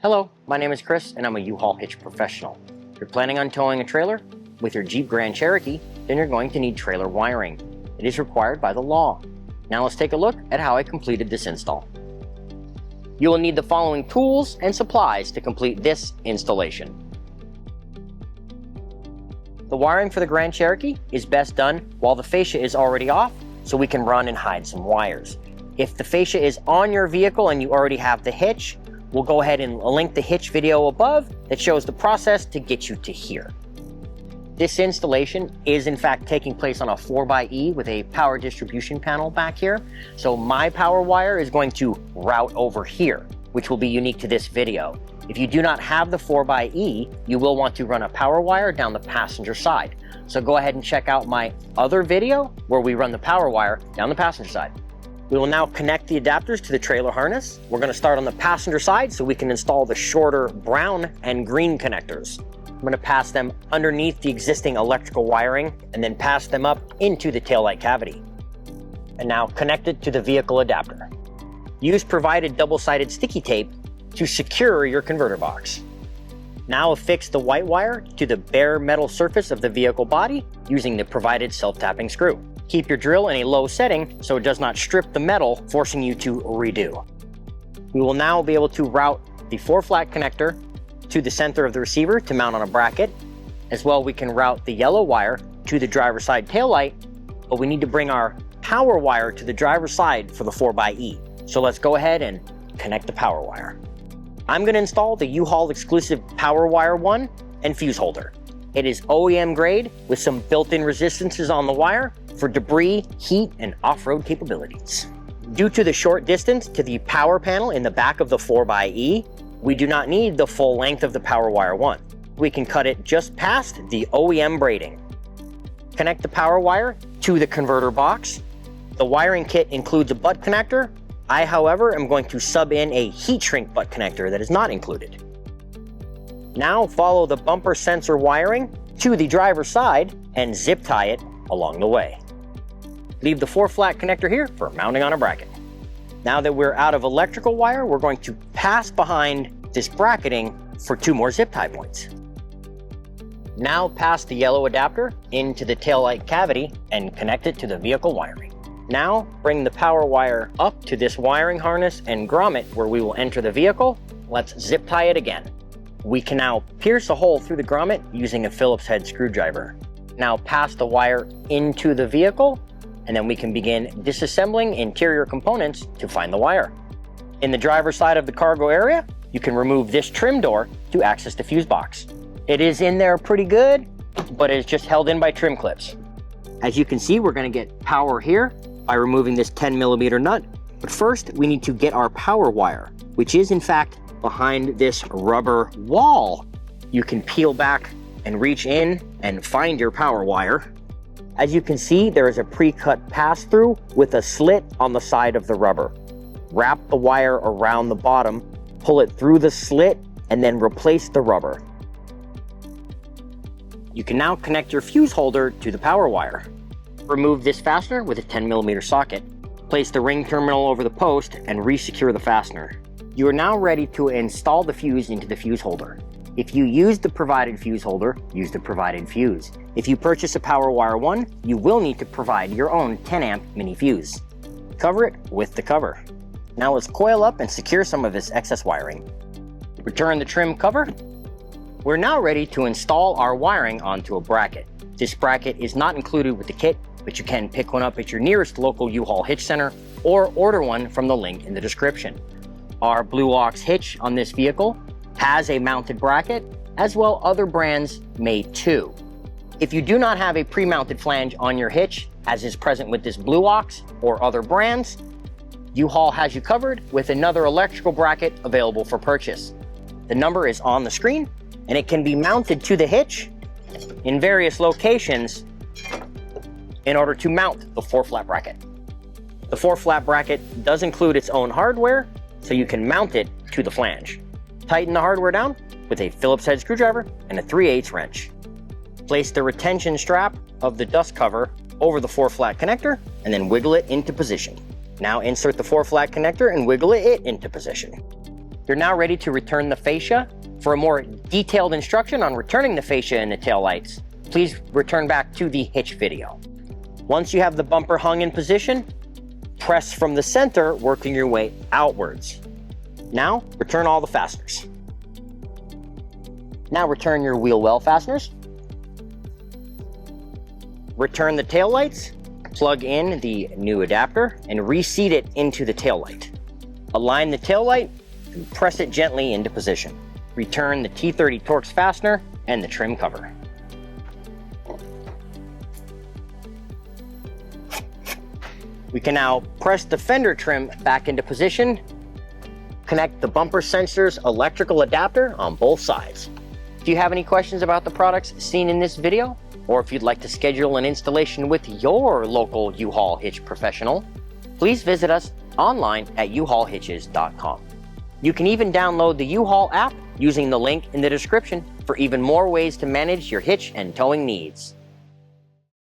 Hello, my name is Chris and I'm a U-Haul hitch professional. If you're planning on towing a trailer with your Jeep Grand Cherokee, then you're going to need trailer wiring. It is required by the law. Now let's take a look at how I completed this install. You will need the following tools and supplies to complete this installation. The wiring for the Grand Cherokee is best done while the fascia is already off, so we can run and hide some wires. If the fascia is on your vehicle and you already have the hitch, we'll go ahead and link the hitch video above that shows the process to get you to here. This installation is in fact taking place on a 4xe with a power distribution panel back here. So my power wire is going to route over here, which will be unique to this video. If you do not have the 4xe, you will want to run a power wire down the passenger side. So go ahead and check out my other video where we run the power wire down the passenger side. We will now connect the adapters to the trailer harness. We're going to start on the passenger side so we can install the shorter brown and green connectors. I'm going to pass them underneath the existing electrical wiring and then pass them up into the taillight cavity. And now connect it to the vehicle adapter. Use provided double-sided sticky tape to secure your converter box. Now affix the white wire to the bare metal surface of the vehicle body using the provided self-tapping screw. Keep your drill in a low setting so it does not strip the metal, forcing you to redo. We will now be able to route the 4-flat connector to the center of the receiver to mount on a bracket. As well, we can route the yellow wire to the driver's side taillight, but we need to bring our power wire to the driver's side for the 4xe. So let's go ahead and connect the power wire. I'm going to install the U-Haul exclusive Power Wire 1 and fuse holder. It is OEM grade with some built-in resistances on the wire for debris, heat, and off-road capabilities. Due to the short distance to the power panel in the back of the 4xe, we do not need the full length of the Power Wire 1. We can cut it just past the OEM braiding. Connect the power wire to the converter box. The wiring kit includes a butt connector. I, however, am going to sub in a heat shrink butt connector that is not included. Now follow the bumper sensor wiring to the driver's side and zip tie it along the way. Leave the 4-flat connector here for mounting on a bracket. Now that we're out of electrical wire, we're going to pass behind this bracketing for 2 more zip tie points. Now pass the yellow adapter into the taillight cavity and connect it to the vehicle wiring. Now bring the power wire up to this wiring harness and grommet where we will enter the vehicle. Let's zip tie it again. We can now pierce a hole through the grommet using a Phillips head screwdriver. Now pass the wire into the vehicle, and then we can begin disassembling interior components to find the wire. In the driver's side of the cargo area, you can remove this trim door to access the fuse box. It is in there pretty good, but it is just held in by trim clips. As you can see, we're going to get power here by removing this 10mm nut. But first, we need to get our power wire, which is in fact behind this rubber wall. You can peel back and reach in and find your power wire. As you can see, there is a pre-cut pass-through with a slit on the side of the rubber. Wrap the wire around the bottom, pull it through the slit, and then replace the rubber. You can now connect your fuse holder to the power wire. Remove this fastener with a 10mm socket. Place the ring terminal over the post and re-secure the fastener. You are now ready to install the fuse into the fuse holder. If you use the provided fuse holder, use the provided fuse. If you purchase a Power Wire 1, you will need to provide your own 10-amp mini fuse. Cover it with the cover. Now let's coil up and secure some of this excess wiring. Return the trim cover. We're now ready to install our wiring onto a bracket. This bracket is not included with the kit, but you can pick one up at your nearest local U-Haul hitch center or order one from the link in the description. Our Blue Ox hitch on this vehicle has a mounted bracket, as well other brands may too. If you do not have a pre-mounted flange on your hitch, as is present with this Blue Ox or other brands, U-Haul has you covered with another electrical bracket available for purchase. The number is on the screen, and it can be mounted to the hitch in various locations in order to mount the 4-flat bracket. The 4-flat bracket does include its own hardware, so you can mount it to the flange. Tighten the hardware down with a Phillips head screwdriver and a 3/8 wrench. Place the retention strap of the dust cover over the 4-flat connector and then wiggle it into position. Now insert the 4-flat connector and wiggle it into position. You're now ready to return the fascia. For a more detailed instruction on returning the fascia and the taillights, please return back to the hitch video. Once you have the bumper hung in position, press from the center, working your way outwards. Now, return all the fasteners. Now return your wheel well fasteners. Return the taillights, plug in the new adapter, and reseat it into the taillight. Align the taillight and press it gently into position. Return the T30 Torx fastener and the trim cover. We can now press the fender trim back into position. Connect the bumper sensor's electrical adapter on both sides. If you have any questions about the products seen in this video, or if you'd like to schedule an installation with your local U-Haul hitch professional, please visit us online at uhaulhitches.com. You can even download the U-Haul app using the link in the description for even more ways to manage your hitch and towing needs.